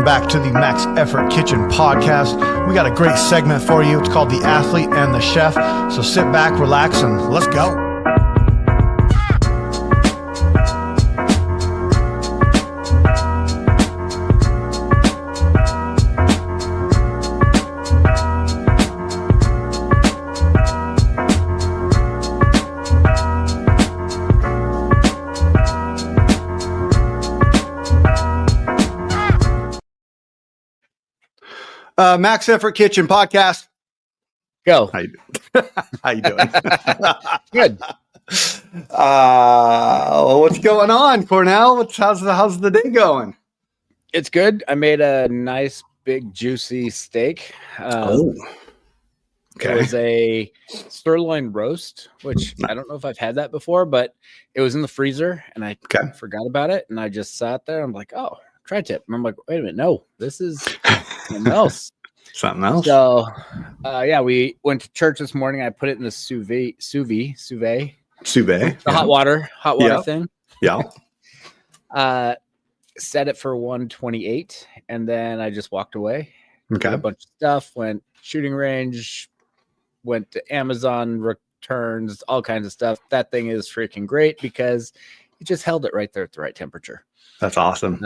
Welcome back to the Max Effort Kitchen podcast. We got a great segment for you. It's called The Athlete and the Chef. So sit back, relax, and let's go. Max Effort Kitchen podcast. Go. How you doing? Good. What's going on, Cornell? How's the day going? It's good. I made a nice, big, juicy steak. Okay. It was a sirloin roast, which I don't know if I've had that before, but it was in the freezer, and I forgot about it, and I just sat there. I'm like, oh, tri-tip. And I'm like, wait a minute, no, this is something else. Something else? So, we went to church this morning. I put it in the sous vide, the hot water thing. Yeah. Set it for 128, and then I just walked away. Okay. Did a bunch of stuff, went shooting range, went to Amazon returns, all kinds of stuff. That thing is freaking great because it just held it right there at the right temperature. That's awesome.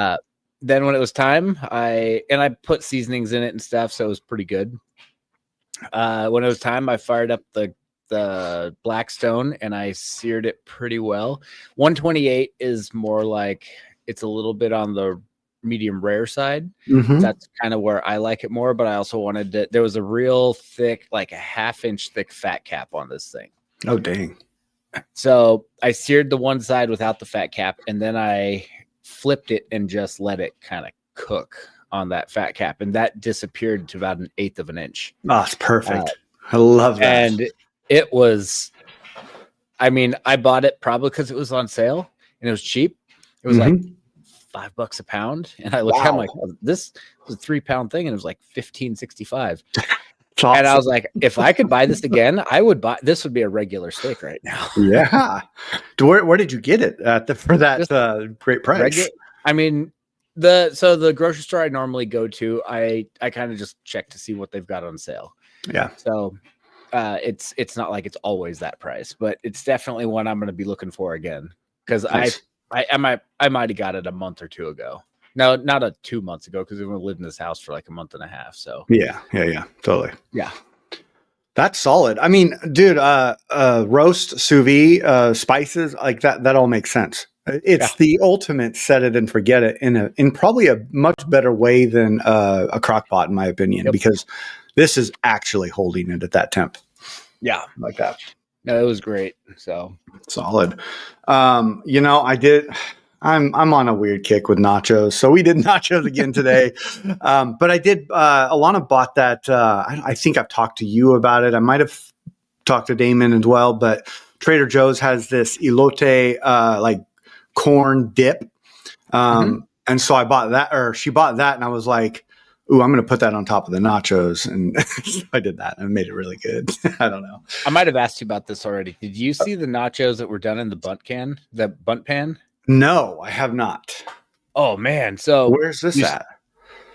Then when it was time, I put seasonings in it and stuff, so it was pretty good. When it was time, I fired up the Blackstone and I seared it pretty well. 128 is more like it's a little bit on the medium rare side. Mm-hmm. That's kind of where I like it more, but I also wanted to, there was a real thick, like a half-inch thick fat cap on this thing. Oh, dang. So I seared the one side without the fat cap, and then I flipped it and just let it kind of cook on that fat cap, and that disappeared to about 1/8 of an inch. Oh, it's perfect. I love that. And it was, I mean, I bought it probably because it was on sale and it was cheap. It was like $5 a pound, and I looked at it, I'm like, oh, this was a 3-pound thing, and it was like $15.65. Awesome. And I was like, if I could buy this again, I would buy this. Would be a regular steak right now. Yeah. Where did you get it for that great price? I mean, the grocery store I normally go to, I kind of just check to see what they've got on sale. Yeah. So it's not like it's always that price, but it's definitely one I'm going to be looking for again, because nice. I might have got it a month or two ago. No, not 2 months ago, because we've lived in this house for like a month and a half. So yeah, totally. Yeah, that's solid. I mean, dude, roast, sous vide, spices, like that all makes sense. It's the ultimate set it and forget it in probably a much better way than a crock pot, in my opinion, because this is actually holding it at that temp. Yeah, like that. No, it was great. So solid. I'm on a weird kick with nachos, so we did nachos again today. But I did. Alana bought that. I think I've talked to you about it. I might have talked to Damon as well. But Trader Joe's has this elote like corn dip, and so I bought that, or she bought that, and I was like, "Ooh, I'm going to put that on top of the nachos," and I did that, and it made it really good. I don't know. I might have asked you about this already. Did you see the nachos that were done in the bunt pan? No, I have not. Oh man! So where's this at?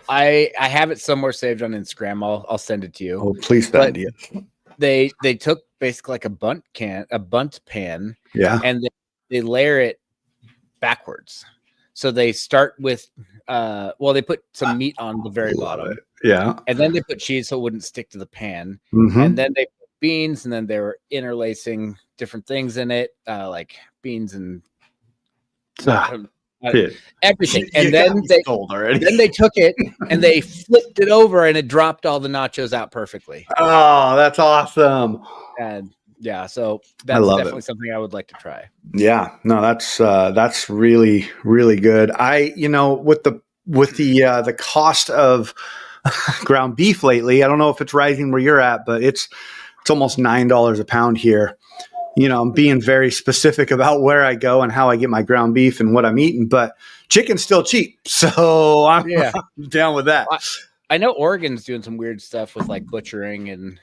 I have it somewhere saved on Instagram. I'll send it to you. Oh, please send it. They took basically like a bunt pan, and they layer it backwards. So they start with they put some meat on the very bottom, and then they put cheese so it wouldn't stick to the pan, and then they put beans, and then they were interlacing different things in it, like beans and everything, and then they took it and they flipped it over, and it dropped all the nachos out perfectly. Oh, that's awesome! And so that's definitely something I would like to try. Yeah, no, that's really, really good. With the cost of ground beef lately, I don't know if it's rising where you're at, but it's almost $9 a pound here. I'm being very specific about where I go and how I get my ground beef and what I'm eating, but chicken's still cheap. So I'm down with that. I know Oregon's doing some weird stuff with like butchering and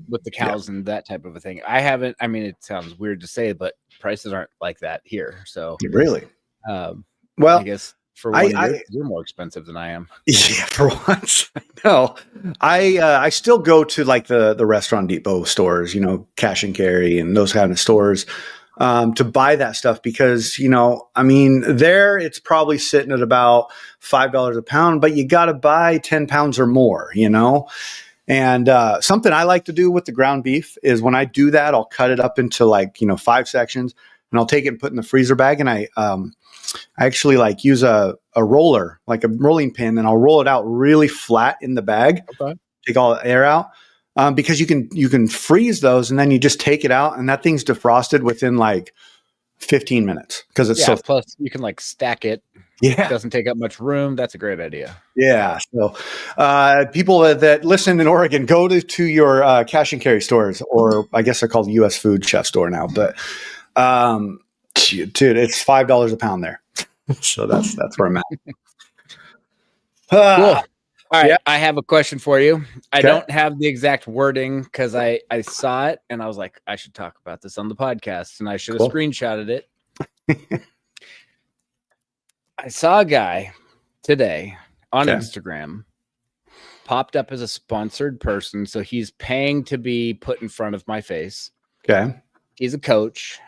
with the cows and that type of a thing. It sounds weird to say, but prices aren't like that here. So really, I guess for one you're more expensive than I am. Yeah, for once. No, I still go to like the Restaurant Depot stores, cash and carry and those kind of stores, to buy that stuff because, I mean, there it's probably sitting at about $5 a pound, but you got to buy 10 pounds or more, And something I like to do with the ground beef is when I do that, I'll cut it up into 5 sections and I'll take it and put it in the freezer bag. And I actually use a roller, like a rolling pin, and I'll roll it out really flat in the bag. Okay. Take all the air out. Because you can freeze those and then you just take it out and that thing's defrosted within 15 minutes because it's so. Plus you can stack it. Yeah, it doesn't take up much room. That's a great idea. Yeah. So, people that listen in Oregon, go to your cash and carry stores, or I guess they're called U.S. Food Chef store now. But, dude, it's $5 a pound there. So that's where I'm at. Cool. All right, I have a question for you. I don't have the exact wording because I saw it and I was like, I should talk about this on the podcast, and I should have screenshotted it. I saw a guy today on Instagram popped up as a sponsored person, so he's paying to be put in front of my face. Okay. He's a coach,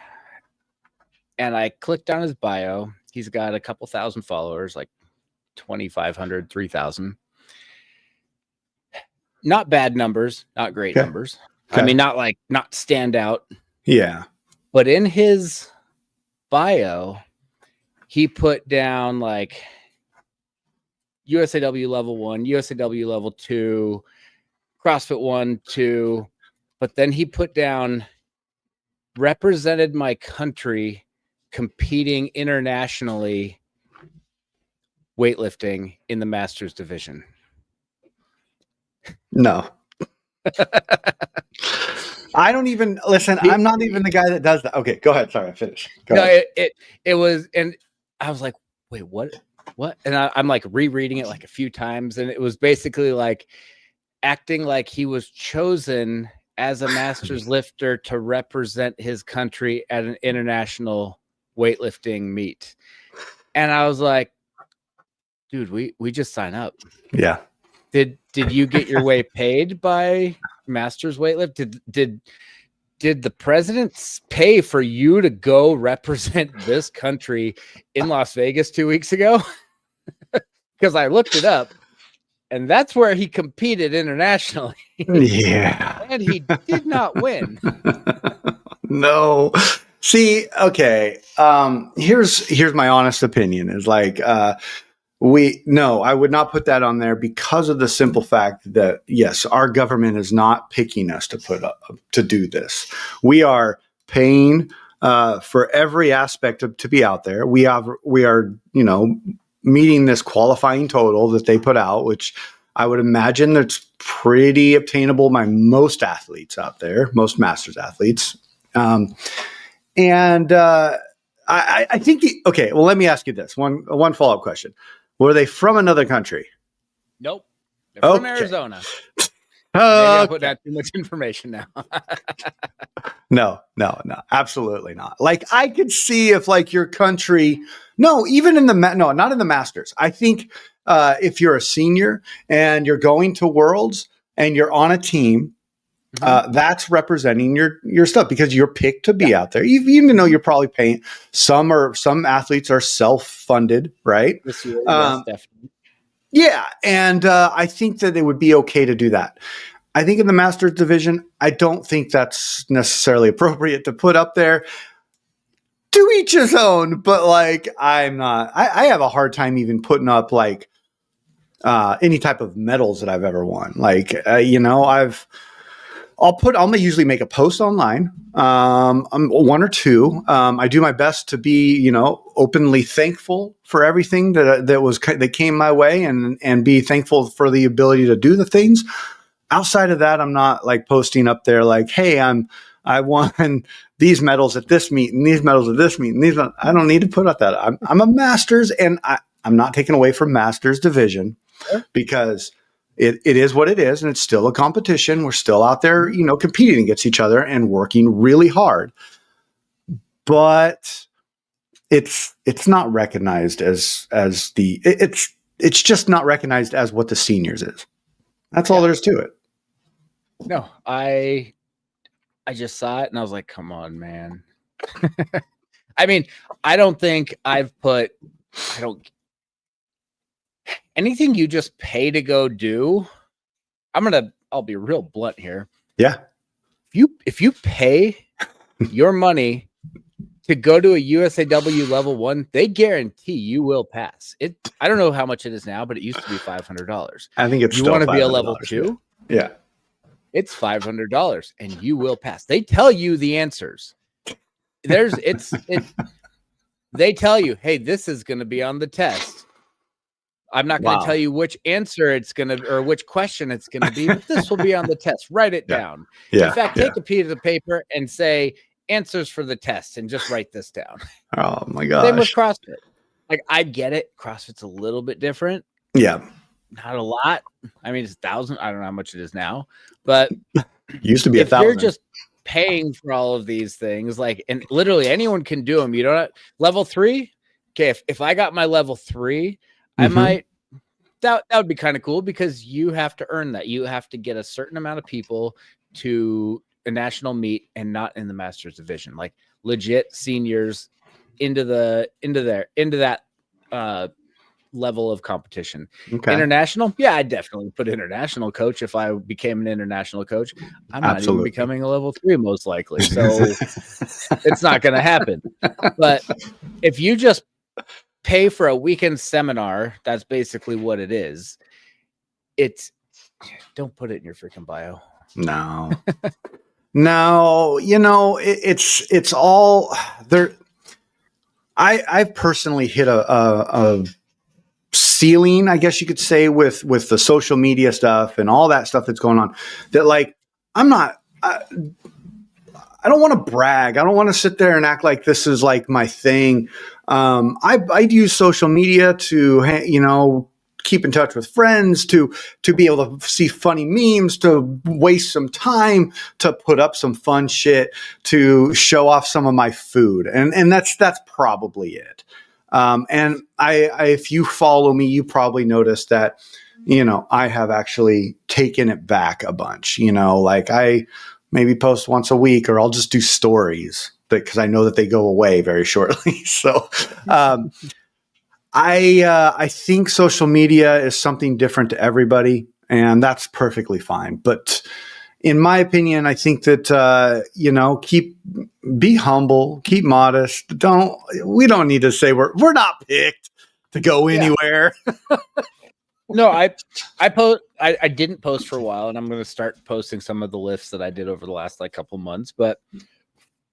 and I clicked on his bio. He's got a couple thousand followers, 2,500, 3,000. Not bad numbers, not great numbers. Okay. I mean, not stand out. Yeah. But in his bio, he put down USAW level 1, USAW level 2, CrossFit 1, 2. But then he put down represented my country competing internationally weightlifting in the Masters division. No. I don't even listen. I'm not even the guy that does that. Okay, go ahead. Sorry, I finished. It was, and I was like, wait, what? And I'm rereading it a few times, and it was basically acting like he was chosen as a Masters lifter to represent his country at an international weightlifting meet. And I was like, dude, we just sign up. Yeah. Did you get your way paid by Masters Weightlift? Did the president pay for you to go represent this country in Las Vegas 2 weeks ago? Because I looked it up, and that's where he competed internationally. Yeah. And he did not win. No. See, okay. Here's my honest opinion is I would not put that on there because of the simple fact that, yes, our government is not picking us to do this. We are paying for every aspect to be out there. We are meeting this qualifying total that they put out, which I would imagine that's pretty obtainable by most athletes out there, most Masters athletes. I think, okay, well, let me ask you this. One follow-up question. Were they from another country? Nope. They're from Arizona. Maybe I put out too much information now. No, absolutely not. I could see if your country, even in not in the Masters. I think if you're a senior and you're going to Worlds and you're on a team, that's representing your stuff because you're picked to be out there. Even though you're probably paying, some athletes are self-funded, right? This year, yes, definitely. Yeah, and I think that it would be okay to do that. I think in the Masters division, I don't think that's necessarily appropriate to put up there. To each his own, but I'm not. I have a hard time even putting up any type of medals that I've ever won. I'll usually make a post online, one or two. I do my best to be, openly thankful for everything that came my way and be thankful for the ability to do the things. Outside of that, I'm not posting up there hey, I won these medals at this meet and these medals at this meet and I don't need to put up that. I'm a Masters, and I'm not taking away from Masters division because it is what it is, and it's still a competition. We're still out there, competing against each other and working really hard. But it's not recognized as it's just not recognized as what the seniors is. That's all there's to it. No, I just saw it and I was like, come on, man. I mean, I don't think anything you just pay to go do. I'll be real blunt here. Yeah. If you pay your money to go to a USAW level 1, they guarantee you will pass it. I don't know how much it is now, but it used to be $500. I think it's you want to be a level 2. Yeah. It's $500 and you will pass. They tell you the answers. They tell you, hey, this is going to be on the test. I'm not going to tell you which answer it's going to, or which question it's going to be, but this will be on the test. Write it down. Yeah. In fact, take a piece of paper and say answers for the test and just write this down. Oh my gosh. Same with CrossFit. Like, I get it. CrossFit's a little bit different. Yeah. Not a lot. I mean, it's 1,000. I don't know how much it is now, but used to be 1,000. You're just paying for all of these things, like, and literally anyone can do them. You don't have, level 3. Okay. If I got my level 3, I might, that would be kind of cool because you have to earn that. You have to get a certain amount of people to a national meet and not in the Masters division, like legit seniors into that level of competition. Okay. International. Yeah, I'd definitely put international coach if I became an international coach. I'm not even becoming a level 3 most likely. So it's not going to happen. But if you just pay for a weekend seminar, that's basically what it is. Don't put it in your freaking bio. No. No, it's all there. I've personally hit a ceiling, I guess you could say, with the social media stuff and all that stuff that's going on, that like, I don't want to brag. I don't want to sit there and act like this is like my thing. I use social media to, keep in touch with friends, to be able to see funny memes, to waste some time, to put up some fun shit, to show off some of my food. And that's probably it. And if you follow me, you probably noticed that, I have actually taken it back a bunch, like I maybe post once a week, or I'll just do stories because I know that they go away very shortly. So, I think social media is something different to everybody, and that's perfectly fine. But in my opinion, I think that, be humble, keep modest. We don't need to say we're not picked to go anywhere. No, I didn't post for a while, and I'm going to start posting some of the lifts that I did over the last couple months, but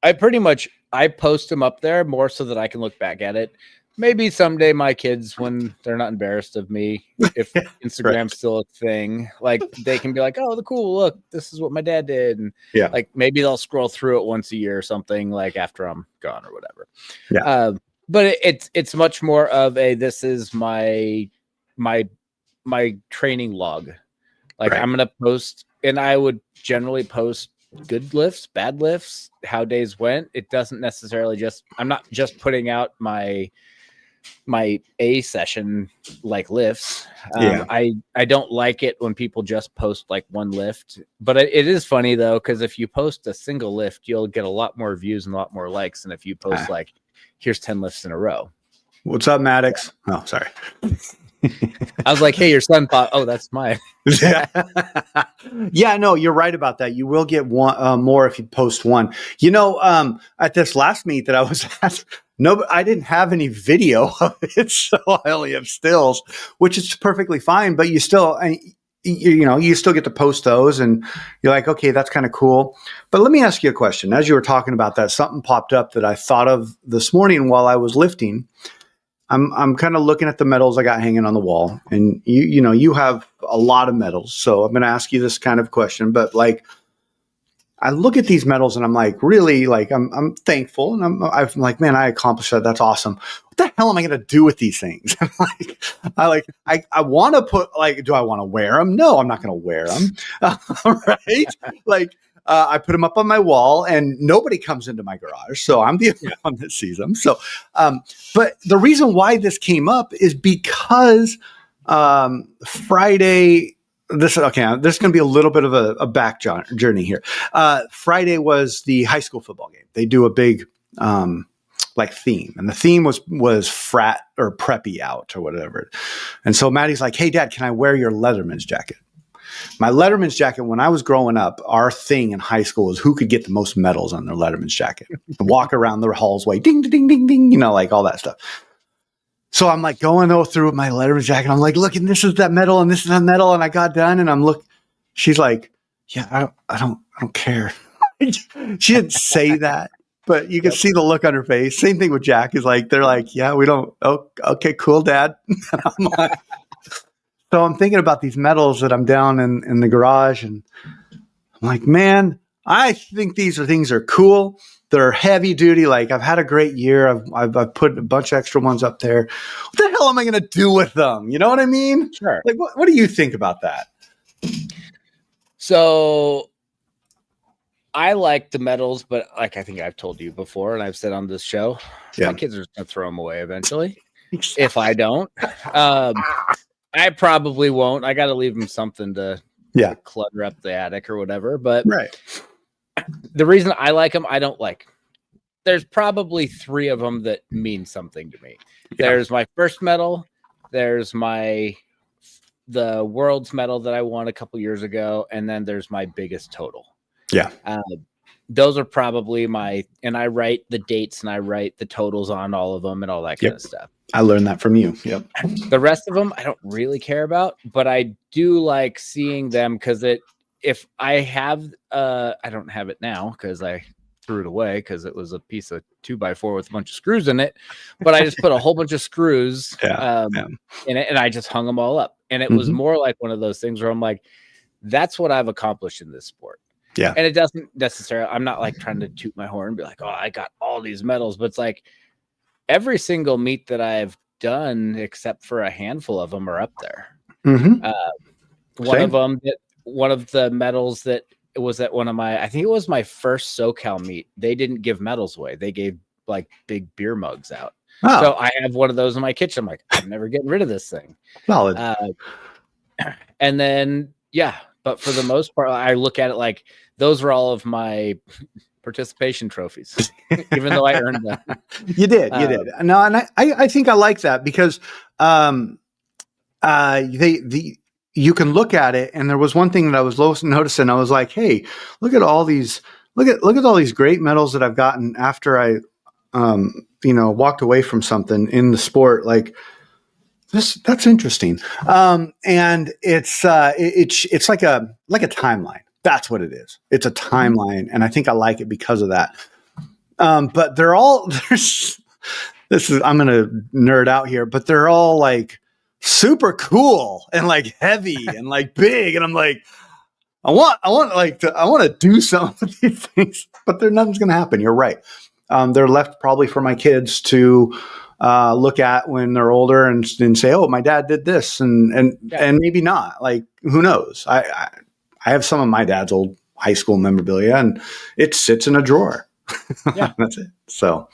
I post them up there more so that I can look back at it. Maybe someday my kids, when they're not embarrassed of me, if Instagram's still a thing, like they can be like, oh, cool, look, this is what my dad did. And like maybe they'll scroll through it once a year or something, like after I'm gone or whatever. Yeah. But it's much more of this is my training log. Like I'm going to post, and I would generally post good lifts, bad lifts, how days went. It doesn't necessarily I'm not just putting out my A session like lifts. I don't like it when people just post like one lift, but it is funny though, because if you post a single lift, you'll get a lot more views and a lot more likes than if you post like, here's 10 lifts in a row. What's up, Maddox? Oh, sorry. I was like, hey, your son thought, oh, that's mine. Yeah, no, you're right about that. You will get one more if you post one. At this last meet that I was at, I didn't have any video of it, so I only have stills, which is perfectly fine. But you still, you still get to post those, and you're like, okay, that's kind of cool. But let me ask you a question. As you were talking about that, something popped up that I thought of this morning while I was lifting. I'm kind of looking at the medals I got hanging on the wall, and you have a lot of medals. So I'm going to ask you this kind of question, but like, I look at these medals and I'm like, really, like, I'm thankful, and I'm like, man, I accomplished that. That's awesome. What the hell am I going to do with these things? I want to put, like, do I want to wear them? No, I'm not going to wear them. Right? Like, I put them up on my wall, and nobody comes into my garage, so I'm the only one that sees them. So, but the reason why this came up is because Friday. This is going to be a little bit of a back journey here. Friday was the high school football game. They do a big theme, and the theme was frat or preppy out or whatever. And so Maddie's like, "Hey, Dad, can I wear your Letterman's jacket?" My Letterman's jacket, when I was growing up, our thing in high school was who could get the most medals on their Letterman's jacket. Walk around the hallway, ding, ding, ding, ding, like all that stuff. So I'm like going through my Letterman's jacket. I'm like, look, and this is that medal, and this is that medal. And I got done, and she's like, yeah, I don't care. She didn't say that, but you can see the look on her face. Same thing with Jack. Is like, they're like, yeah, we don't. Oh, okay, cool, Dad. I'm like, so I'm thinking about these medals that I'm down in the garage, and I'm like, man, I think these things are cool. They're heavy duty. Like, I've had a great year. I've put a bunch of extra ones up there. What the hell am I going to do with them? You know what I mean? Sure. Like, what do you think about that? So I like the medals, but like I think I've told you before, and I've said on this show, my kids are just going to throw them away eventually. If I don't. I probably won't. I got to leave them something to clutter up the attic or whatever. But the reason I like them, I don't like. There's probably 3 of them that mean something to me. Yeah. There's my first medal. There's the world's medal that I won a couple years ago, and then there's my biggest total. Yeah. Those are probably and I write the dates and I write the totals on all of them and all that kind of stuff. I learned that from you. Yep. The rest of them, I don't really care about, but I do like seeing them because if I have, I don't have it now because I threw it away because it was a piece of 2x4 with a bunch of screws in it, but I just put a whole bunch of screws in it and I just hung them all up. And it was more like one of those things where I'm like, that's what I've accomplished in this sport. Yeah. And it doesn't necessarily, I'm not like trying to toot my horn and be like, oh, I got all these medals, but it's like every single meet that I've done, except for a handful of them, are up there. Mm-hmm. One of the medals that was at I think it was my first SoCal meet. They didn't give medals away. They gave like big beer mugs out. Oh. So I have one of those in my kitchen. I'm like, I'm never getting rid of this thing. Solid. And then, but for the most part, I look at it like those were all of my participation trophies, even though I earned them. You did. No, and I think I like that because you can look at it, and there was one thing that I was noticing. I was like, hey, look at all these great medals that I've gotten after I walked away from something in the sport. Like, that's interesting. And it's like a timeline. That's what it is. It's a timeline. And I think I like it because of that. But I'm going to nerd out here, but they're all like super cool and like heavy and like big. And I'm like, I want to do something with these things, but nothing's going to happen. You're right. They're left probably for my kids to look at when they're older and say, oh, my dad did this and maybe not. Like, who knows? I have some of my dad's old high school memorabilia and it sits in a drawer. Yeah. That's it. So,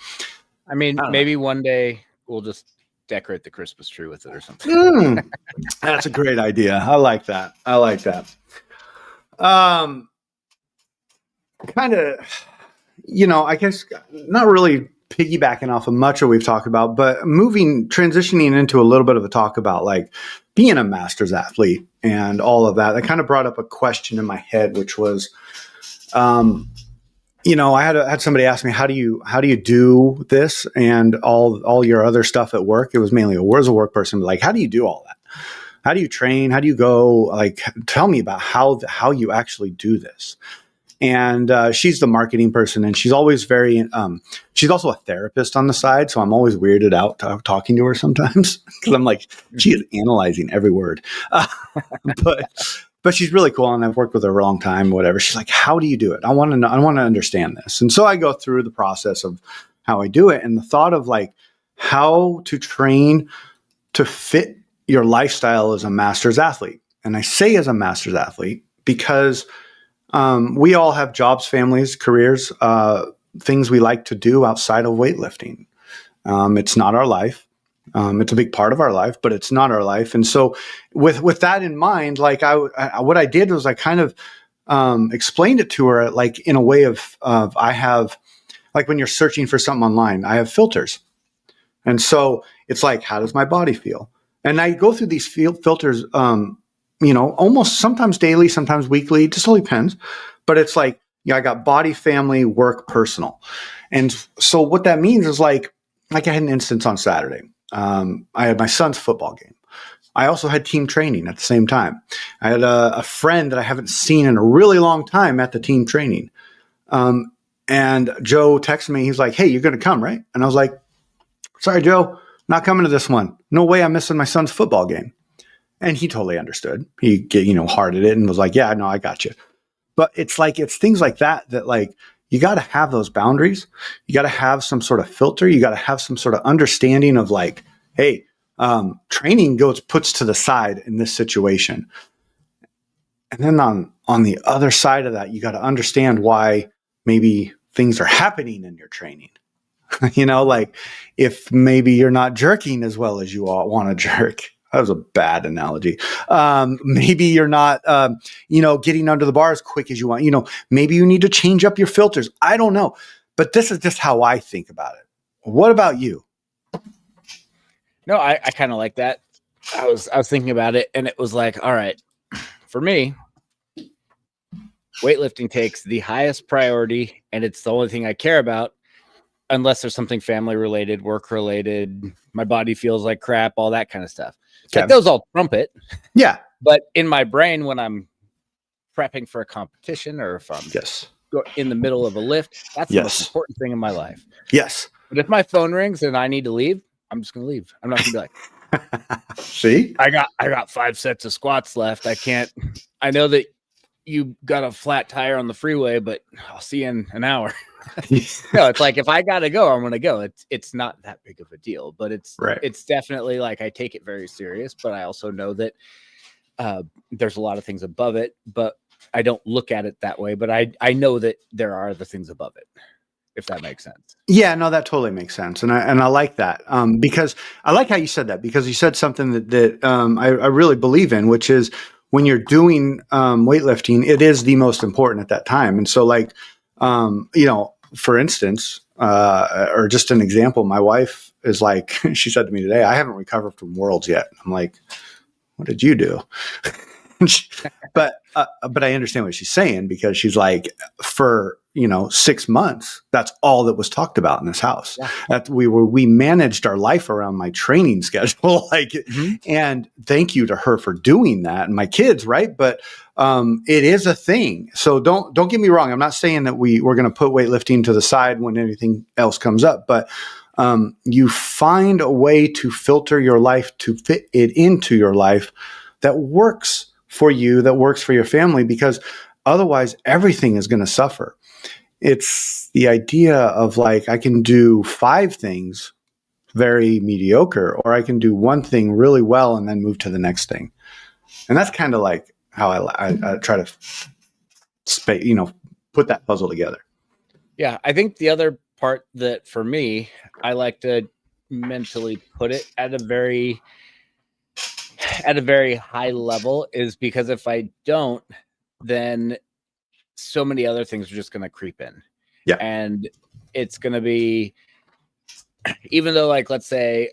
I mean, maybe one day we'll just decorate the Christmas tree with it or something. That's a great idea. I like that. Kind of, I guess not really piggybacking off of much of we've talked about, but transitioning into a little bit of a talk about like being a master's athlete and all of that. That kind of brought up a question in my head, which was, I had somebody ask me, how do you do this and all your other stuff at work? It was mainly a work person, but like, how do you do all that? How do you train? How do you go? Like, tell me about how you actually do this. And she's the marketing person, and she's always she's also a therapist on the side. So I'm always weirded out talking to her sometimes because I'm like, she is analyzing every word. But she's really cool, and I've worked with her for a long time, whatever. She's like, how do you do it? I want to know. I want to understand this. And so I go through the process of how I do it, and the thought of like how to train to fit your lifestyle as a master's athlete. And I say as a master's athlete because we all have jobs, families, careers, things we like to do outside of weightlifting. It's not our life. It's a big part of our life, but it's not our life. And so with that in mind, like what I did was I kind of explained it to her like in a way of I have, like when you're searching for something online, I have filters. And so it's like, how does my body feel? And I go through these filters, almost sometimes daily, sometimes weekly, just all depends. But it's like, I got body, family, work, personal. And so what that means is like I had an instance on Saturday. I had my son's football game. I also had team training at the same time. I had a friend that I haven't seen in a really long time at the team training. And Joe texted me. He's like, hey, you're going to come, right? And I was like, sorry, Joe, not coming to this one. No way I'm missing my son's football game. And he totally understood. He, hearted it and was like, yeah, no, I got you. But it's things like that like, you got to have those boundaries. You got to have some sort of filter. You got to have some sort of understanding of like, hey, training puts to the side in this situation. And then on the other side of that, you got to understand why maybe things are happening in your training. Like if maybe you're not jerking as well as you all want to jerk. That was a bad analogy. Maybe you're not, getting under the bar as quick as you want. Maybe you need to change up your filters. I don't know. But this is just how I think about it. What about you? No, I kind of like that. I was thinking about it, and it was like, all right, for me, weightlifting takes the highest priority, and it's the only thing I care about, unless there's something family related, work related, my body feels like crap, all that kind of stuff. Okay. Like those all trump it. Yeah. But in my brain, when I'm prepping for a competition or if I'm in the middle of a lift, that's the most important thing in my life. Yes. But if my phone rings and I need to leave, I'm just going to leave. I'm not going to be like, see, I got 5 sets of squats left. I know that you got a flat tire on the freeway, but I'll see you in an hour. No, it's like if I gotta go, I'm gonna go. It's not that big of a deal, but it's definitely like I take it very serious. But I also know that there's a lot of things above it, but I don't look at it that way. But I know that there are the things above it, if that makes sense. Yeah, no, that totally makes sense, and I like that because I like how you said that, because you said something that I really believe in, which is when you're doing weightlifting, it is the most important at that time. And so like. For instance, or just an example, my wife is like, she said to me today, I haven't recovered from Worlds yet. I'm like, what did you do? But I understand what she's saying, because she's like, for 6 months, that's all that was talked about in this house. Yeah. That we managed our life around my training schedule, and thank you to her for doing that, and my kids, right? But it is a thing. So don't get me wrong. I'm not saying that we're going to put weightlifting to the side when anything else comes up, but you find a way to filter your life to fit it into your life that works for you, that works for your family, because otherwise everything is going to suffer. It's the idea of like, I can do 5 things very mediocre, or I can do one thing really well and then move to the next thing. And that's kind of like how I try to put that puzzle together. Yeah. I think the other part that for me, I like to mentally put it at a very high level, is because if I don't, then so many other things are just going to creep in. Yeah. And it's going to be, even though like, let's say,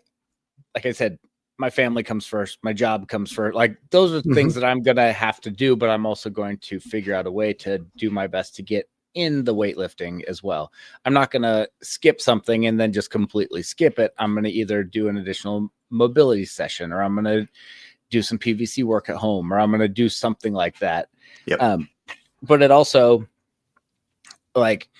like I said, my family comes first, my job comes first. Like those are things that I'm going to have to do, but I'm also going to figure out a way to do my best to get in the weightlifting as well. I'm not going to skip something and then just completely skip it. I'm going to either do an additional mobility session, or I'm going to do some PVC work at home, or I'm going to do something like that. Yep. But it also, like,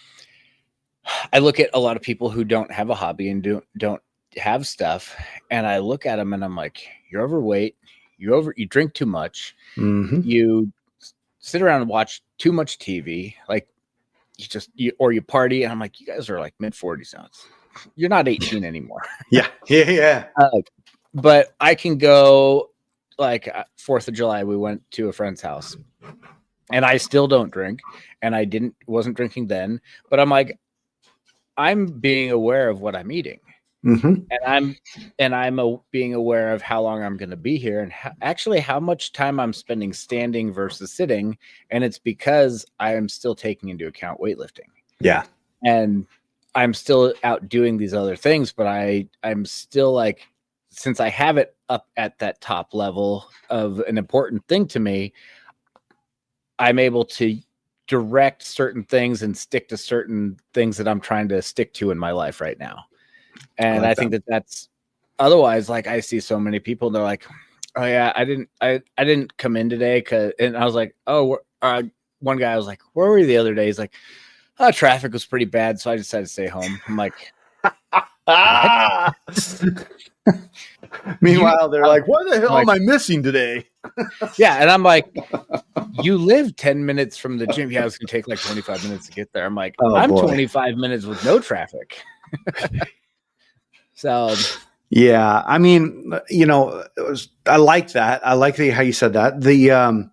I look at a lot of people who don't have a hobby and don't have stuff, and I look at them and I'm like, you're overweight, you drink too much, you sit around and watch too much TV, like or you party, and I'm like, you guys are like mid-40s now. You're not 18 anymore. Yeah. But I can go, like 4th of July, we went to a friend's house. and I still don't drink, and I wasn't drinking then, but I'm like, I'm being aware of what I'm eating. Mm-hmm. And I'm being aware of how long I'm going to be here, and actually how much time I'm spending standing versus sitting. And it's because I am still taking into account weightlifting. Yeah. And I'm still out doing these other things, but I'm still like, since I have it up at that top level of an important thing to me, I'm able to direct certain things and stick to certain things that I'm trying to stick to in my life right now. And I think that's otherwise, like, I see so many people, they're like, oh yeah, I didn't come in today. And I was like, oh, one guy, I was like, where were you the other day? He's like, oh, traffic was pretty bad, so I decided to stay home. I'm like, Meanwhile, they're like, what the hell am I missing today? Yeah. And I'm like, you live 10 minutes from the gym. Yeah, it's going to take like 25 minutes to get there. I'm like, I'm 25 minutes with no traffic. So, yeah, I mean, I like that. I like how you said that.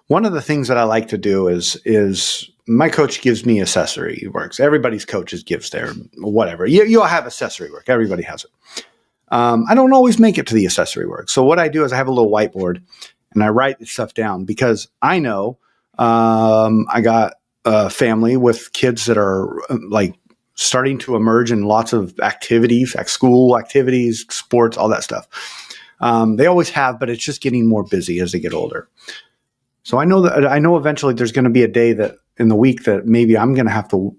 One of the things that I like to do is my coach gives me accessory works. Everybody's coaches gives their whatever. You'll have accessory work. Everybody has it. I don't always make it to the accessory work. So what I do is I have a little whiteboard and I write this stuff down because I know I got a family with kids that are like starting to emerge in lots of activities, like school activities, sports, all that stuff. They always have, but it's just getting more busy as they get older. So I know eventually there's going to be a day that in the week that maybe I'm going to have to,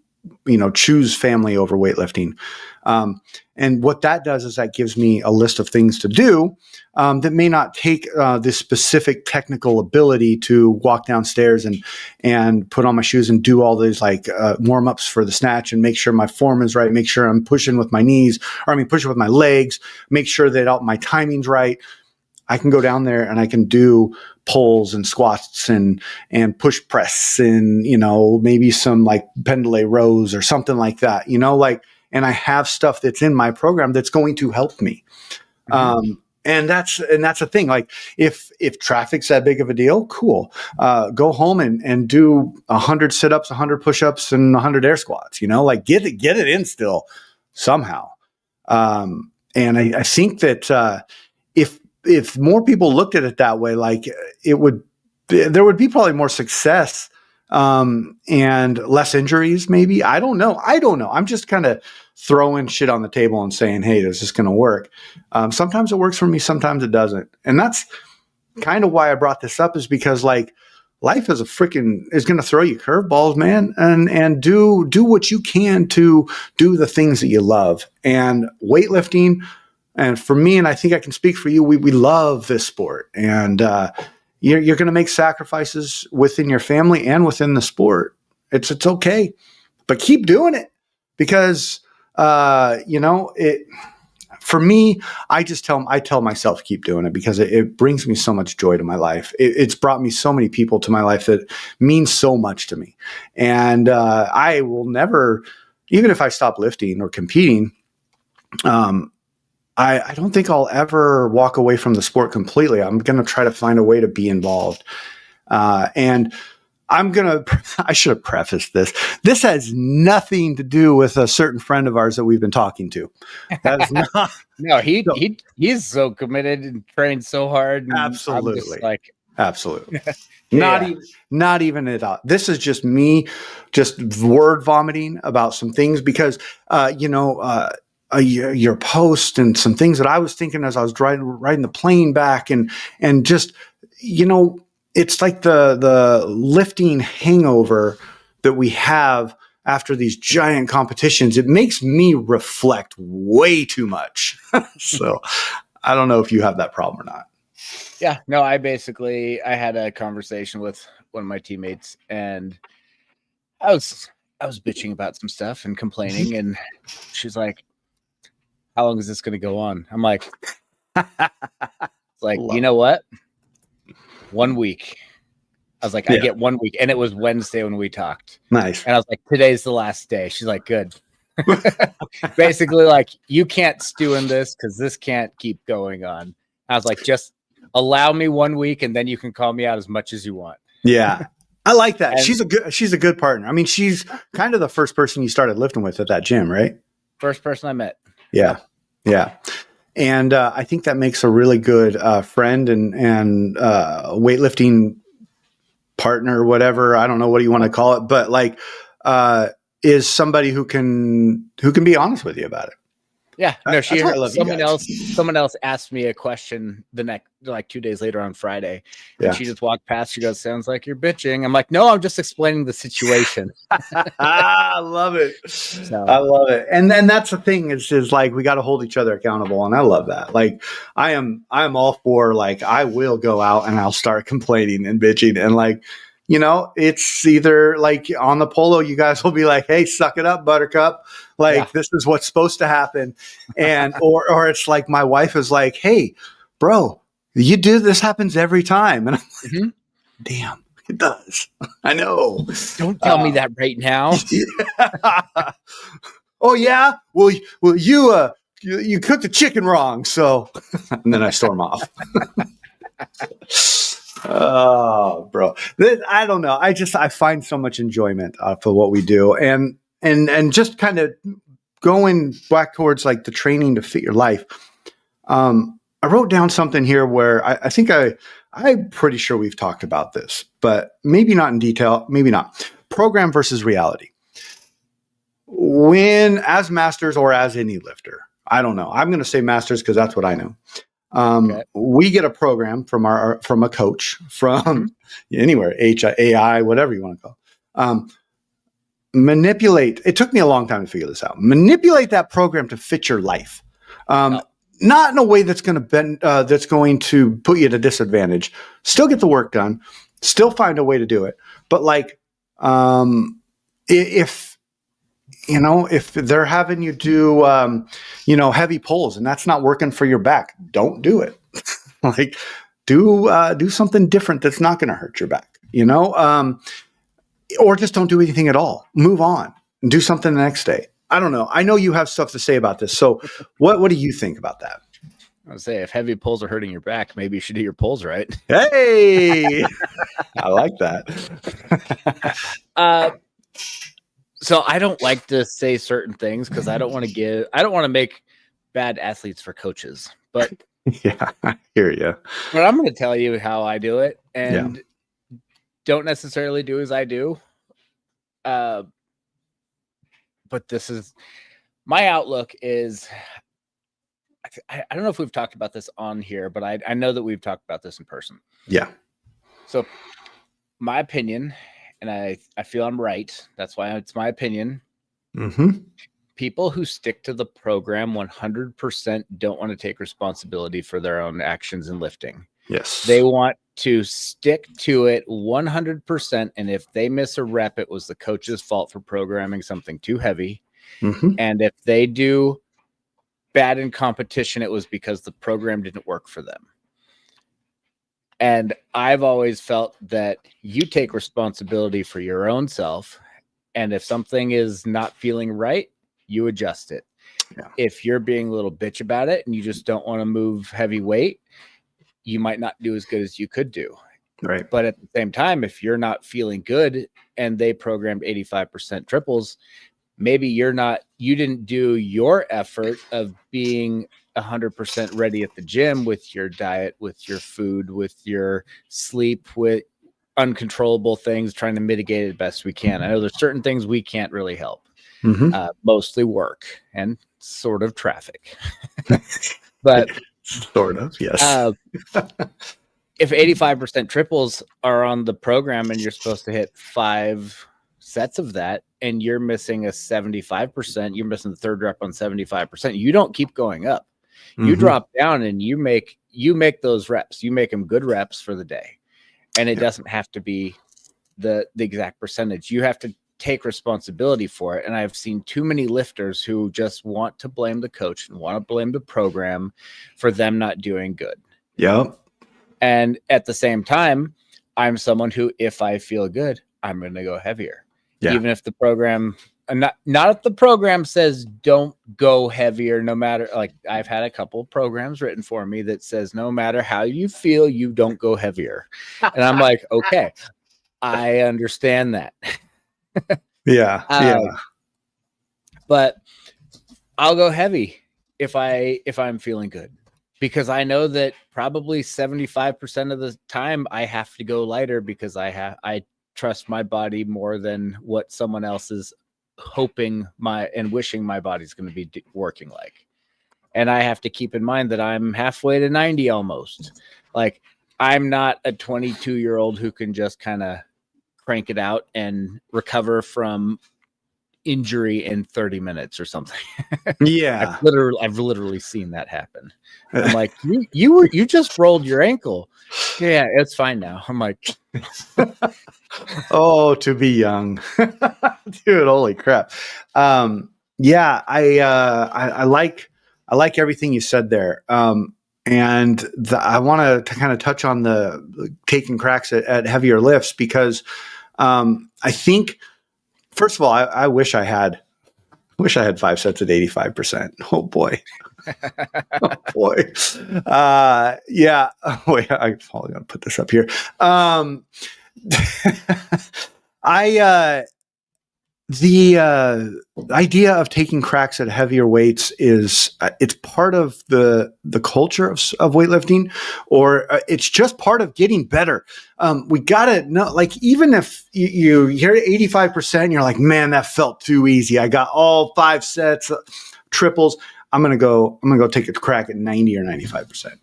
choose family over weightlifting. And what that does is that gives me a list of things to do that may not take this specific technical ability to walk downstairs and put on my shoes and do all these like warm-ups for the snatch and make sure my form is right, make sure I'm pushing with my knees, pushing with my legs, make sure that my timing's right. I can go down there and I can do pulls and squats and push press and, maybe some like pendlay rows or something like that, and I have stuff that's in my program that's going to help me. Mm-hmm. And that's the thing. Like if traffic's that big of a deal, cool. Go home and do 100 sit-ups, 100 push-ups and 100 air squats, like get it in still somehow. And I think that, if more people looked at it that way, like there would be probably more success, and less injuries, maybe. I don't know. I'm just kind of throwing shit on the table and saying, hey, is this going to work? Sometimes it works for me. Sometimes it doesn't. And that's kind of why I brought this up, is because like life is going to throw you curveballs, man. And do what you can to do the things that you love. And weightlifting, and for me, and I think I can speak for you, we love this sport. And you're going to make sacrifices within your family and within the sport. It's okay, but keep doing it because for me, I tell myself to keep doing it because it brings me so much joy to my life. It's brought me so many people to my life that mean so much to me. And I will never, even if I stop lifting or competing, I don't think I'll ever walk away from the sport completely. I'm going to try to find a way to be involved. And I should have prefaced this. This has nothing to do with a certain friend of ours that we've been talking to. That is not. No, he's so committed and trained so hard. And absolutely. Absolutely. Yeah. Not even at all. This is just me, just word vomiting about some things because, your post and some things that I was thinking as I was riding the plane back and just, it's like the lifting hangover that we have after these giant competitions. It makes me reflect way too much. So I don't know if you have that problem or not. Yeah, no, I had a conversation with one of my teammates and I was bitching about some stuff and complaining. And she's like, how long is this going to go on? I'm like, you know what? 1 week. I was like, I get 1 week. And it was Wednesday when we talked. Nice. And I was like, today's the last day. She's like, good. Basically, like, you can't stew in this because this can't keep going on. I was like, just allow me 1 week and then you can call me out as much as you want. Yeah. I like that. And She's a good partner. I mean, she's kind of the first person you started lifting with at that gym, right? first person I met. Yeah. Yeah. And I think that makes a really good friend and weightlifting partner, whatever. I don't know what you want to call it, but like is somebody who can be honest with you about it. Yeah, no, That's why I love you guys. someone else asked me a question the next, like 2 days later on Friday. Yeah. And she just walked past. She goes, "Sounds like you're bitching." I'm like, "No, I'm just explaining the situation." I love it. So. I love it. And then that's the thing is like, we got to hold each other accountable. And I love that. Like I am all for, like, I will go out and I'll start complaining and bitching. And like, you know, it's either like on the polo, you guys will be like, "Hey, suck it up, Buttercup. Like, this is what's supposed to happen." And, or it's like, my wife is like, "Hey, bro, you do, this happens every time." And I'm like, damn, it does. I know. Don't tell me that right now. Yeah. Oh yeah. Well, you cooked the chicken wrong. So, and then I storm off. Oh, bro. I don't know. I find so much enjoyment for what we do, and just kind of going back towards like the training to fit your life. I wrote down something here where I think I'm pretty sure we've talked about this, but maybe not in detail. Maybe not. Program versus reality. When, as masters or as any lifter, I don't know. I'm going to say masters because that's what I know. We get a program from a coach from anywhere, AI, whatever you want to call. Manipulate. It took me a long time to figure this out. Manipulate that program to fit your life, not in a way that's going to put you at a disadvantage. Still get the work done. Still find a way to do it. But like, if they're having you do, heavy pulls and that's not working for your back, don't do it. Like, do something different that's not going to hurt your back, or just don't do anything at all. Move on and do something the next day. I don't know. I know you have stuff to say about this. So what do you think about that? I would say if heavy pulls are hurting your back, maybe you should do your pulls right. Hey, I like that. So I don't like to say certain things because I don't want to make bad athletes for coaches. But yeah, I hear you. But I'm going to tell you how I do it, and don't necessarily do as I do. But this is my outlook. Is I don't know if we've talked about this on here, but I know that we've talked about this in person. Yeah. So my opinion. And I feel I'm right. That's why it's my opinion. Mm-hmm. People who stick to the program 100% don't want to take responsibility for their own actions in lifting. Yes. They want to stick to it 100%. And if they miss a rep, it was the coach's fault for programming something too heavy. Mm-hmm. And if they do bad in competition, it was because the program didn't work for them. And I've always felt that you take responsibility for your own self. And if something is not feeling right, you adjust it. Yeah. If you're being a little bitch about it and you just don't want to move heavy weight, you might not do as good as you could do. Right. But at the same time, if you're not feeling good and they programmed 85% triples, maybe you didn't do your effort of being 100% ready at the gym with your diet, with your food, with your sleep, with uncontrollable things, trying to mitigate it best we can. I know there's certain things we can't really help, mostly work and sort of traffic, but sort of, yes. If 85% triples are on the program and you're supposed to hit 5 sets of that, and you're missing a 75%, you're missing the third rep on 75%, you don't keep going up. You drop down and you make those reps. You make them good reps for the day. And it doesn't have to be the exact percentage. You have to take responsibility for it. And I've seen too many lifters who just want to blame the coach and want to blame the program for them not doing good. Yep. And at the same time, I'm someone who, if I feel good, I'm going to go heavier. Yeah. Even if the program, not if the program says don't go heavier, no matter, like I've had a couple of programs written for me that says no matter how you feel, you don't go heavier. And I'm like, okay, I understand that. Yeah. But I'll go heavy if I'm feeling good, because I know that probably 75% of the time I have to go lighter because I trust my body more than what someone else is hoping and wishing my body's going to be working like. And I have to keep in mind that I'm halfway to 90 almost. Like, I'm not a 22-year-old who can just kind of crank it out and recover from injury in 30 minutes or something. Yeah. I've literally seen that happen. I'm like, you just rolled your ankle. Yeah, it's fine now. I'm like, oh, to be young. Dude, holy crap. Yeah, I like everything you said there. And I want to kind of touch on the taking cracks at heavier lifts, because I think, first of all, I wish I had 5 sets at 85%. Oh boy. Oh boy. Yeah. Wait, I'm probably going to put this up here. The idea of taking cracks at heavier weights is it's part of the culture of weightlifting, or it's just part of getting better. We gotta know, like, even if you're at 85%, you're like, man, that felt too easy. I got all 5 sets, triples. I'm gonna go take a crack at 90 or 95%,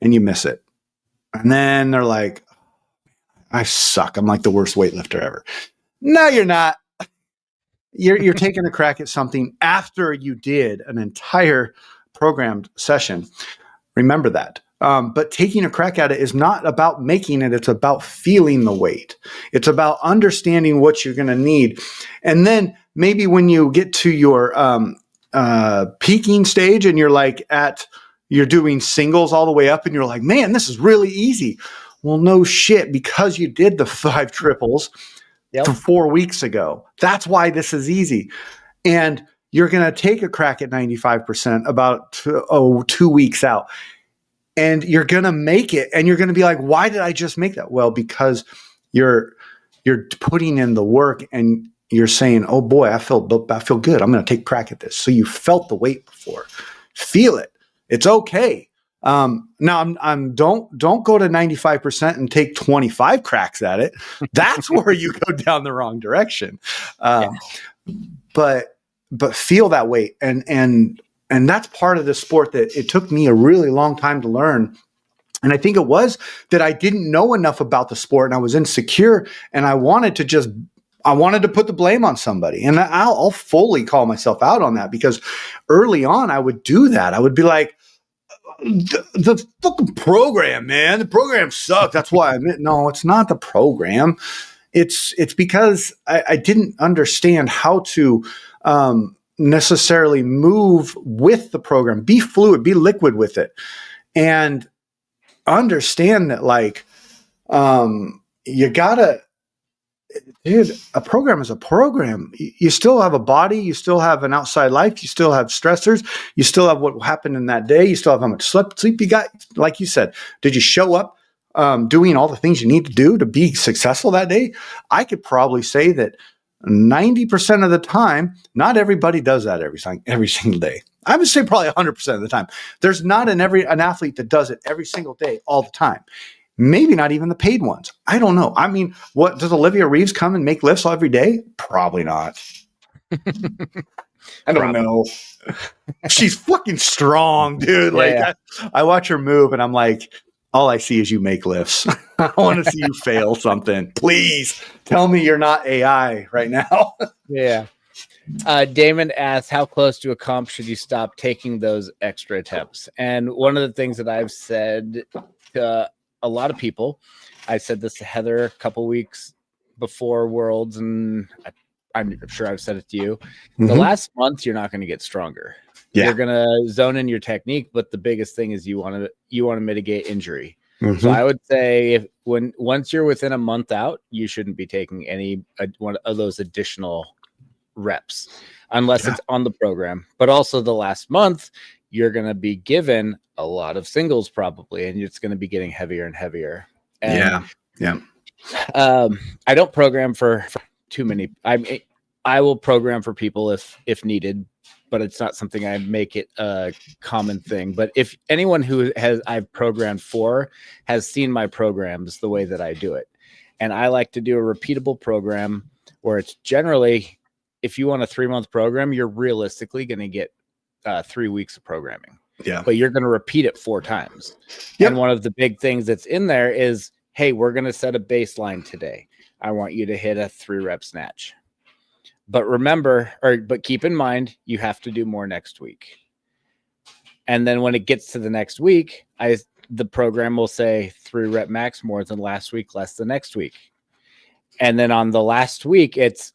and you miss it, and then they're like, I suck. I'm like the worst weightlifter ever. No, you're not. You're taking a crack at something after you did an entire programmed session. Remember that. But taking a crack at it is not about making it. It's about feeling the weight. It's about understanding what you're going to need. And then maybe when you get to your peaking stage and you're doing singles all the way up and you're like, man, this is really easy. Well, no shit, because you did the 5 triples. Yep. 4 weeks ago. That's why this is easy. And you're going to take a crack at 95% about 2 weeks out. And you're going to make it. And you're going to be like, why did I just make that? Well, because you're putting in the work and you're saying, oh boy, I feel good. I'm going to take a crack at this. So you felt the weight before. Feel it. It's okay. Now I'm don't go to 95% and take 25 cracks at it. That's where you go down the wrong direction. But feel that weight. And that's part of the sport that it took me a really long time to learn. And I think it was that I didn't know enough about the sport and I was insecure and I wanted to put the blame on somebody. And I'll fully call myself out on that, because early on I would do that. I would be like, the fucking program, man. The program sucked. That's why I admit, no, it's not the program. It's because I didn't understand how to necessarily move with the program, be fluid, be liquid with it, and understand that, like, you gotta, dude, a program is a program. You still have a body. You still have an outside life. You still have stressors. You still have what happened in that day. You still have how much sleep you got. Like you said, did you show up doing all the things you need to do to be successful that day? I could probably say that 90% of the time, not everybody does that every single day. I would say probably 100% of the time. There's not an athlete that does it every single day all the time. Maybe not even the paid ones. I don't know. I mean, what does Olivia Reeves come and make lifts every day? Probably not. I don't know. She's fucking strong, dude. Like, I watch her move and I'm like, all I see is you make lifts. I want to see you fail something. Please tell me you're not AI right now. Yeah. Damon asks, how close to a comp should you stop taking those extra attempts? And one of the things that I've said to a lot of people, I said this to Heather a couple weeks before Worlds, and I'm sure I've said it to you. Mm-hmm. The last month, you're not going to get stronger. Yeah. You're going to zone in your technique, but the biggest thing is you want to mitigate injury. Mm-hmm. So I would say once you're within a month out, you shouldn't be taking any one of those additional reps unless it's on the program. But also the last month, you're going to be given a lot of singles probably, and it's going to be getting heavier and heavier. And I don't program for too many. I will program for people if needed, but it's not something I make it a common thing. But if anyone who I've programmed for has seen my programs the way that I do it, and I like to do a repeatable program where it's generally, if you want a 3-month program, you're realistically going to get 3 weeks of programming. Yeah. But you're going to repeat it 4 times. Yep. And one of the big things that's in there is, hey, we're going to set a baseline today. I want you to hit a 3-rep snatch. But but keep in mind, you have to do more next week. And then when it gets to the next week, the program will say 3-rep max, more than last week, less than next week. And then on the last week, it's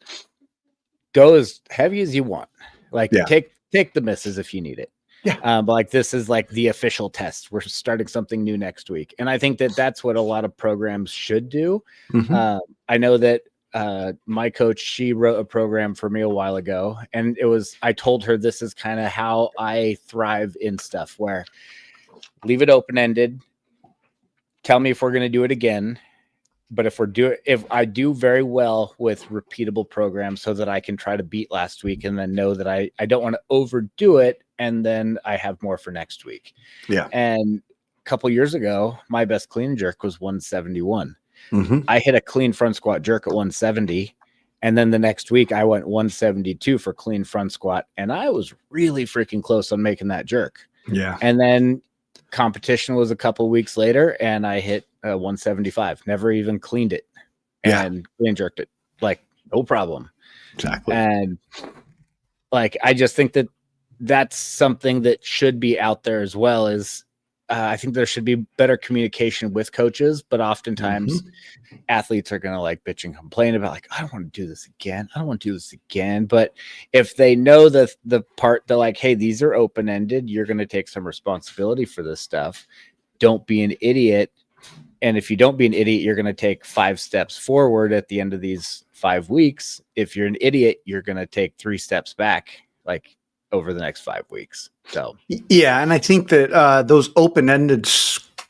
go as heavy as you want. Like take the misses if you need it. Yeah. But like, this is like the official test. We're starting something new next week. And I think that that's what a lot of programs should do. Mm-hmm. I know that my coach, she wrote a program for me a while ago, and I told her this is kind of how I thrive in stuff, where leave it open-ended. Tell me if we're going to do it again. But if I do very well with repeatable programs, so that I can try to beat last week, and then know that I don't want to overdo it, and then I have more for next week. Yeah. And a couple years ago, my best clean jerk was 171. Mm-hmm. I hit a clean front squat jerk at 170. And then the next week I went 172 for clean front squat. And I was really freaking close on making that jerk. Yeah. And then competition was a couple weeks later, and I hit 175, never even cleaned it, and clean jerked it. Like, no problem. Exactly. And like, I just think that that's something that should be out there as well. Is I think there should be better communication with coaches, but oftentimes athletes are going to like bitch and complain about like, I don't want to do this again. I don't want to do this again. But if they know the part that like, hey, these are open-ended, you're going to take some responsibility for this stuff. Don't be an idiot. And if you don't be an idiot, you're going to take 5 steps forward at the end of these 5 weeks. If you're an idiot, you're going to take 3 steps back, like over the next 5 weeks. So, yeah. And I think that those open-ended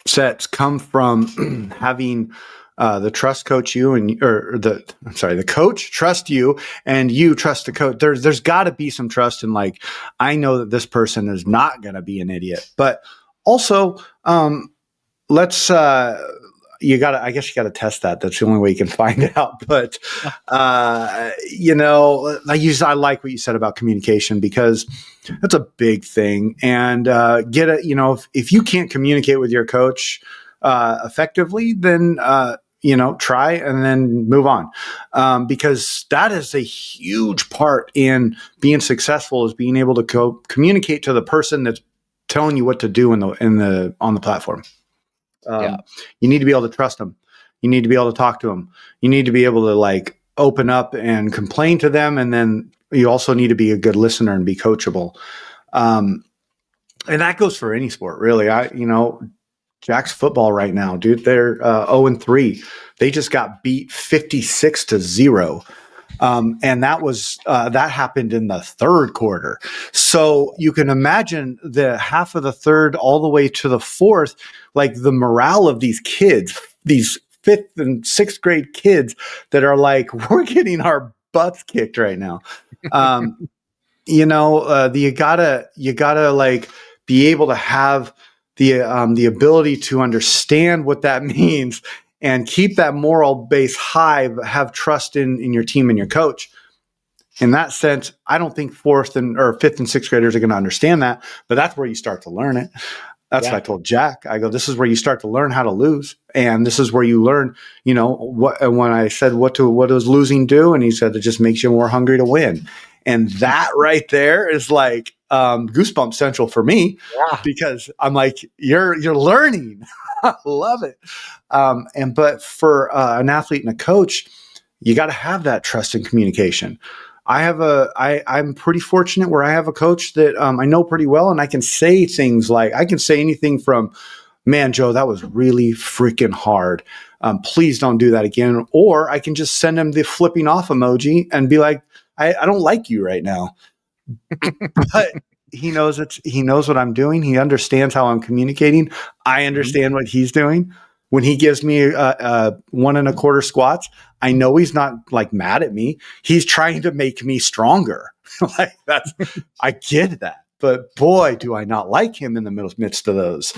sets come from having the trust coach you the coach trust you and you trust the coach. There's got to be some trust in like, I know that this person is not going to be an idiot, but also I guess you got to test that. That's the only way you can find out. But, I like what you said about communication, because that's a big thing. And if you can't communicate with your coach effectively, then, try and then move on. Because that is a huge part in being successful, is being able to communicate to the person that's telling you what to do on the platform. You need to be able to trust them. You need to be able to talk to them. You need to be able to like open up and complain to them. And then you also need to be a good listener and be coachable. And that goes for any sport, really. Jack's football right now, dude, they're 0-3. They just got beat 56-0. And that happened in the third quarter. So you can imagine the half of the third all the way to the fourth, like the morale of these kids, these 5th and 6th grade kids that are like, we're getting our butts kicked right now. You gotta like be able to have the ability to understand what that means and keep that moral base high, but have trust in your team and your coach. In that sense, I don't think 5th and 6th graders are going to understand that, but that's where you start to learn it. That's what I told Jack. I go, this is where you start to learn how to lose. And this is where you learn, when I said, what does losing do? And he said, it just makes you more hungry to win. And that right there is like goosebump central for me, because I'm like, you're learning. I love it. But for an athlete and a coach, you got to have that trust and communication. I'm pretty fortunate where I have a coach that I know pretty well, and I can say things like, I can say anything from, man, Joe, that was really freaking hard. Please don't do that again. Or I can just send him the flipping off emoji and be like, I don't like you right now. But he knows what I'm doing. He understands how I'm communicating. I understand what he's doing. when he gives me 1.25 squats, I know he's not like mad at me. He's trying to make me stronger. Like I get that, but boy, do I not like him in the midst of those.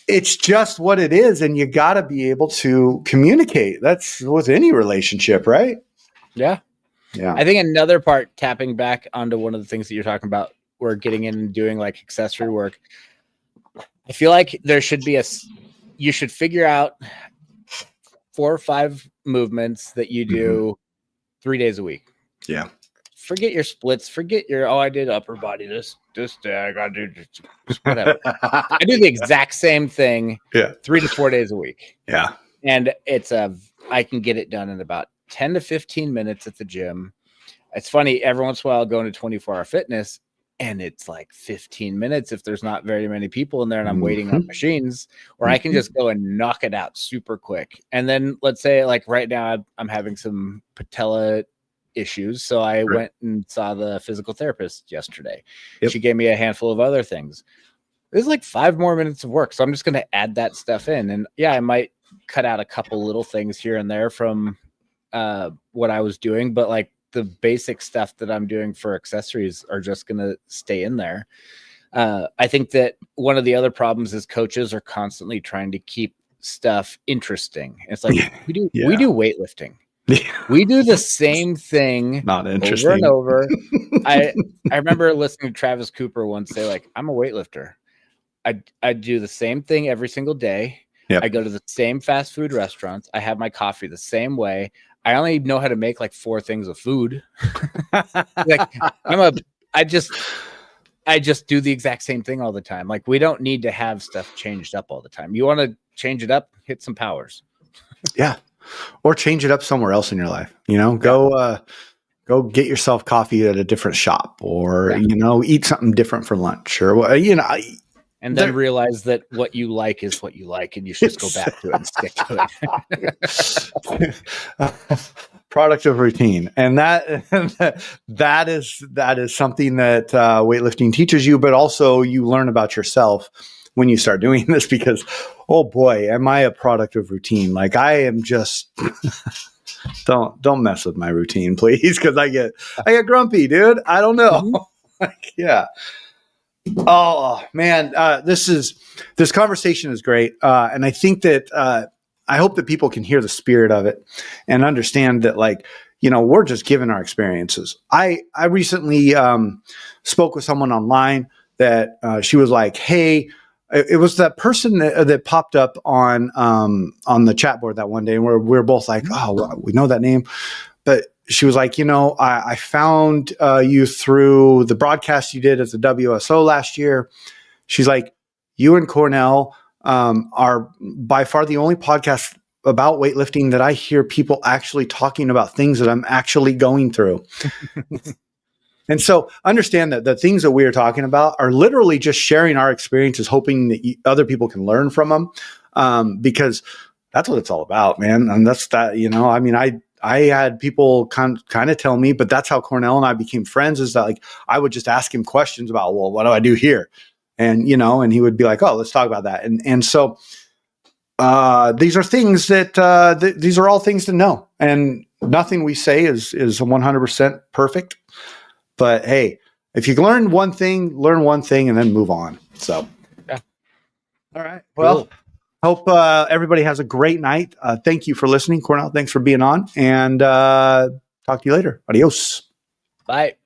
It's just what it is, and you got to be able to communicate. That's with any relationship, right? Yeah. Yeah. I think another part, tapping back onto one of the things that you're talking about, we're getting in and doing like accessory work. I feel like there should be you should figure out 4 or 5 movements that you do 3 days a week. Yeah. Forget your splits. Forget your, I did upper body this day. I got to do just whatever. I do the exact same thing 3 to 4 days a week. Yeah. And I can get it done in about 10 to 15 minutes at the gym. It's funny, every once in a while I'll go into 24-hour fitness and it's like 15 minutes if there's not very many people in there and I'm waiting on machines, or I can just go and knock it out super quick. And then let's say like right now I'm having some patella issues. So I went and saw the physical therapist yesterday. Yep. She gave me a handful of other things. There's like 5 more minutes of work. So I'm just going to add that stuff in. And yeah, I might cut out a couple little things here and there from what I was doing, but like the basic stuff that I'm doing for accessories are just going to stay in there. I think that one of the other problems is coaches are constantly trying to keep stuff interesting. It's like we do weightlifting. We do the same thing not interesting over and over. I remember listening to Travis Cooper once say, like, I'm a weightlifter. I do the same thing every single day. Yep. I go to the same fast food restaurants. I have my coffee the same way. I only know how to make like 4 things of food. Like I just do the exact same thing all the time. Like we don't need to have stuff changed up all the time. You want to change it up, hit some powers. Yeah. Or change it up somewhere else in your life. You know, go get yourself coffee at a different shop, or, eat something different for lunch, or, and then realize that what you like is what you like, and you should just go back to it and stick to it. Product of routine. And that is something that weightlifting teaches you, but also you learn about yourself when you start doing this, because, oh boy, am I a product of routine. Like I am just, don't mess with my routine, please. Cause I get grumpy, dude. I don't know. Like, yeah. Oh man. This conversation is great. And I think that, I hope that people can hear the spirit of it and understand that, like, we're just giving our experiences. I recently, spoke with someone online that, she was like, hey, it was that person that popped up on the chat board that one day, and we're both like, oh, we know that name. But she was like, I found you through the broadcast you did at the WSO last year. She's like, you and Cornell are by far the only podcast about weightlifting that I hear people actually talking about things that I'm actually going through. And so understand that the things that we are talking about are literally just sharing our experiences, hoping that other people can learn from them, because that's what it's all about, man. And that's that, I mean, I had people kind of tell me, but that's how Cornell and I became friends, is that like I would just ask him questions about, well, what do I do here? And, and he would be like, oh, let's talk about that. And so these are things that these are all things to know. And nothing we say is 100% perfect. But hey, if you learn one thing and then move on. So, yeah. All right. Well, hope everybody has a great night. Thank you for listening, Cornell. Thanks for being on, and talk to you later. Adios. Bye.